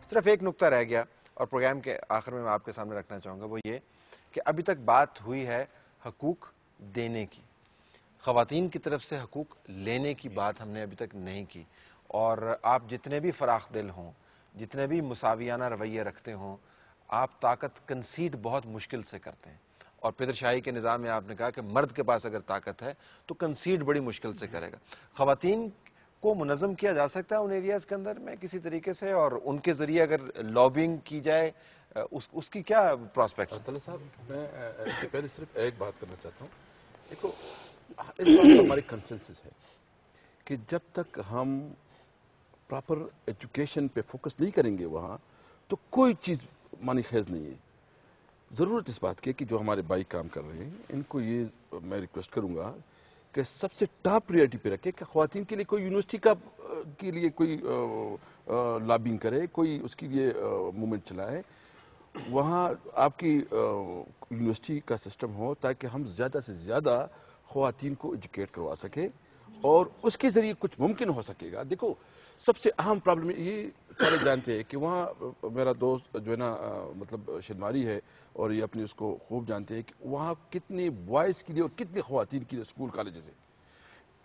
صرف ایک نقطہ رہ گیا اور پروگرام کے آخر میں آپ کے سامنے رکھنا چاہوں گا، وہ یہ کہ ابھی تک بات ہوئی ہے حقوق دینے کی، خواتین کی طرف سے حقوق لینے کی بات ہم نے ابھی تک نہیں کی. اور آپ جتنے بھی فراخ دل ہوں، جتنے بھی مساویانہ رویے رکھتے ہوں، آپ طاقت کنسیڈ بہت مشکل سے کرتے ہیں. اور پدر شاہی کے نظام میں آپ نے کہا کہ مرد کے پاس اگر طاقت ہے تو کنسیڈ بڑی مشکل سے کرے گا. خواتین کو منظم کیا جا سکتا ہے ان ایریاز کے اندر میں کسی طریقے سے، اور ان کے ذریعے اگر لابنگ کی جائے اس کی کیا پراسپیکٹس؟ عبداللہ صاحب، میں اس سے پہلے صرف ایک بات کرنا چاہتا ہوں. دیکھو، اس بات ہماری کنسنسس ہے کہ جب تک ہم پراپر ایجوکیشن پہ فوکس نہیں کریں گے وہاں تو کوئی چیز معنی خیز نہیں ہے. ضرورت اس بات کی کہ جو ہمارے بھائی کام کر رہے ہیں ان کو یہ میں ریکویسٹ کروں گا کہ سب سے ٹاپ پریورٹی پہ رکھے کہ خواتین کے لیے کوئی یونیورسٹی کے لیے کوئی لابنگ کرے، کوئی اس کے لیے موومنٹ چلائے. وہاں آپ کی یونیورسٹی کا سسٹم ہو تاکہ ہم زیادہ سے زیادہ خواتین کو ایجوکیٹ کروا سکے اور اس کے ذریعے کچھ ممکن ہو سکے گا. دیکھو، سب سے اہم پرابلم یہ سارے جانتے ہیں کہ وہاں میرا دوست جو ہے نا مطلب شلماری ہے اور یہ اپنے اس کو خوب جانتے ہیں کہ وہاں کتنے بوائز کے لیے اور کتنے خواتین کے لیے اسکول کالجز ہیں.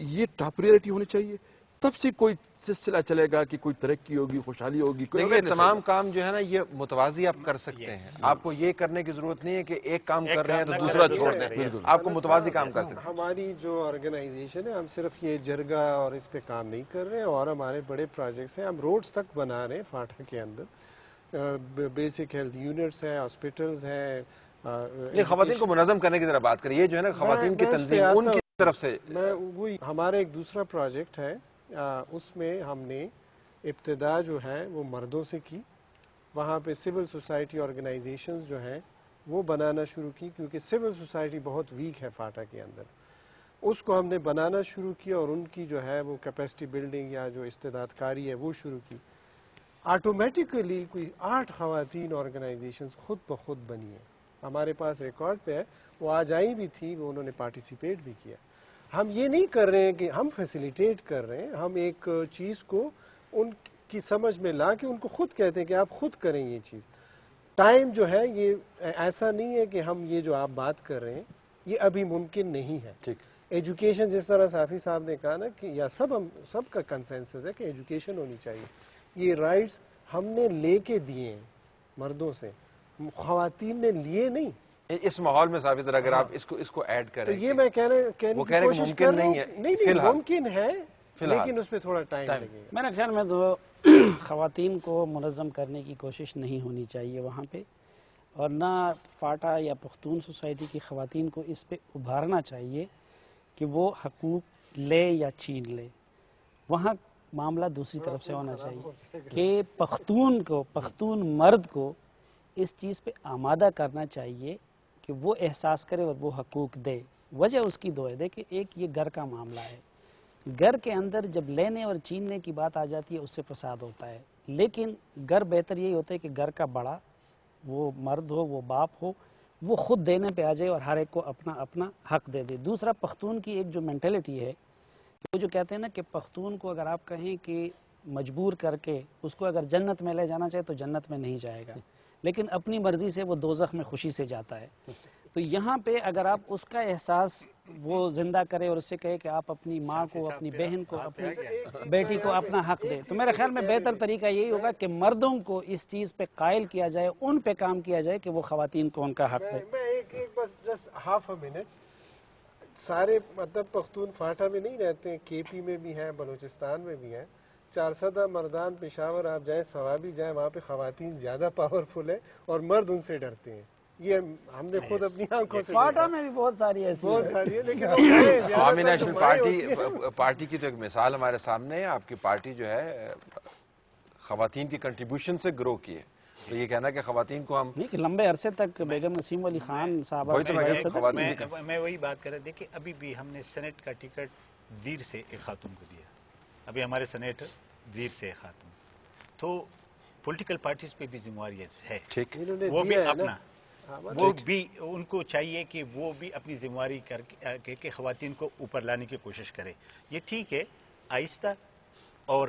یہ ٹاپ پریورٹی ہونی چاہیے، تب سے کوئی سلسلہ چلے گا کہ کوئی ترقی ہوگی، خوشحالی ہوگی. کوئی تمام کام جو ہے نا یہ متوازی آپ کر سکتے ہیں. آپ کو یہ کرنے کی ضرورت نہیں ہے کہ ایک کام کر رہے ہیں تو دوسرا چھوڑ دیں. آپ کو متوازی کام کر سکتے ہیں. ہماری جو آرگنائزیشن ہے، ہم صرف یہ جرگا اور اس پہ کام نہیں کر رہے ہیں، اور ہمارے بڑے پروجیکٹس ہیں. ہم روڈز تک بنا رہے ہیں فاٹا کے اندر، بیسک ہیلتھ یونٹس ہیں، ہاسپٹلز ہیں. خواتین کو منظم کرنے کی ذرا بات کریں. یہ جو ہے نا خواتین کی تنظیم ان کی طرف سے، میں وہی ہمارا ایک دوسرا پروجیکٹ ہے، اس میں ہم نے ابتدا جو ہے وہ مردوں سے کی. وہاں پہ سول سوسائٹی آرگنائزیشنز جو ہیں وہ بنانا شروع کی، کیونکہ سول سوسائٹی بہت ویک ہے فاٹا کے اندر. اس کو ہم نے بنانا شروع کیا اور ان کی جو ہے وہ کیپیسٹی بلڈنگ یا جو استعداد کاری ہے وہ شروع کی. آٹومیٹیکلی کوئی 8 خواتین آرگنائزیشنز خود بخود بنی ہیں. ہمارے پاس ریکارڈ پہ ہے، وہ آج آئی بھی تھی، وہ انہوں نے پارٹیسپیٹ بھی کیا. ہم یہ نہیں کر رہے ہیں کہ ہم فیسیلیٹیٹ کر رہے ہیں، ہم ایک چیز کو ان کی سمجھ میں لا کے ان کو خود کہتے ہیں کہ آپ خود کریں یہ چیز. ٹائم جو ہے یہ ایسا نہیں ہے کہ ہم یہ جو آپ بات کر رہے ہیں یہ ابھی ممکن نہیں ہے. ایجوکیشن جس طرح صافی صاحب نے کہا نا کہ یا سب کا کنسنسس ہے کہ ایجوکیشن ہونی چاہیے. یہ رائٹس ہم نے لے کے دیے ہیں مردوں سے، خواتین نے لیے نہیں. اس ماحول میں صافی ذرا اگر آپ اس کو ایڈ کریں تو یہ میں کہنے کی کوشش کر رہا ہوں. نہیں ممکن ہے، لیکن اس پہ تھوڑا ٹائم لگے گا. میرے خیال میں تو خواتین کو منظم کرنے کی کوشش نہیں ہونی چاہیے وہاں پہ، اور نہ فاٹا یا پختون سوسائٹی کی خواتین کو اس پہ ابھارنا چاہیے کہ وہ حقوق لے یا چھین لے. وہاں معاملہ دوسری طرف سے ہونا چاہیے کہ پختون مرد کو اس چیز پہ آمادہ کرنا چاہیے کہ وہ احساس کرے اور وہ حقوق دے. وجہ اس کی دو ہے. دیکھیں، ایک یہ گھر کا معاملہ ہے. گھر کے اندر جب لینے اور چھیننے کی بات آ جاتی ہے اس سے فساد ہوتا ہے. لیکن گھر بہتر یہی ہوتا ہے کہ گھر کا بڑا، وہ مرد ہو، وہ باپ ہو، وہ خود دینے پہ آ جائے اور ہر ایک کو اپنا اپنا حق دے دے. دوسرا، پختون کی ایک جو مینٹلٹی ہے، وہ جو کہتے ہیں نا کہ پختون کو اگر آپ کہیں کہ مجبور کر کے اس کو اگر جنت میں لے جانا چاہے تو جنت میں نہیں جائے گا، لیکن اپنی مرضی سے وہ دوزخ میں خوشی سے جاتا ہے. تو یہاں پہ اگر آپ اس کا احساس وہ زندہ کرے اور اس سے کہے کہ آپ اپنی ماں کو، اپنی بہن کو، اپنی بیٹی کو اپنا حق دے، تو میرے خیال میں بہتر طریقہ یہی ہوگا کہ مردوں کو اس چیز پہ قائل کیا جائے، ان پہ کام کیا جائے کہ وہ خواتین کو ان کا حق دے. میں ایک بس جسٹ ہاف اے منٹ. سارے مطلب پختون فاٹا میں نہیں رہتے ہیں، کے پی میں بھی ہیں، بلوچستان میں بھی ہیں. 400 مردان پشاور آپ جائیں، سوابی جائیں، وہاں پہ خواتین زیادہ پاورفل ہیں اور مرد ان سے ڈرتے ہیں. یہ ہم نے خود اپنی آنکھوں سے فاٹا میں بھی بہت ساری ایسی ہے، لیکن عوامی نیشنل پارٹی کی تو ایک مثال ہمارے سامنے ہے. آپ کی پارٹی جو ہے خواتین کی کنٹریبیوشن سے گرو کی ہے. تو یہ کہنا کہ خواتین کو ہم لمبے عرصے تک بیگم نسیم علی خان صاحبہ میں وہی بات کر رہا. دیکھیں، ابھی بھی ہم نے سینٹ کا ٹکٹ ویر سے ایک خاتون کو دیا. ابھی ہمارے سینیٹر ویر سے ایک خاتون. تو پولیٹیکل پارٹیز پہ بھی ذمہ داری ہے، وہ بھی اپنا، وہ بھی ان کو چاہیے کہ وہ بھی اپنی ذمہ داری کر کے خواتین کو اوپر لانے کی کوشش کرے. یہ ٹھیک ہے، آہستہ اور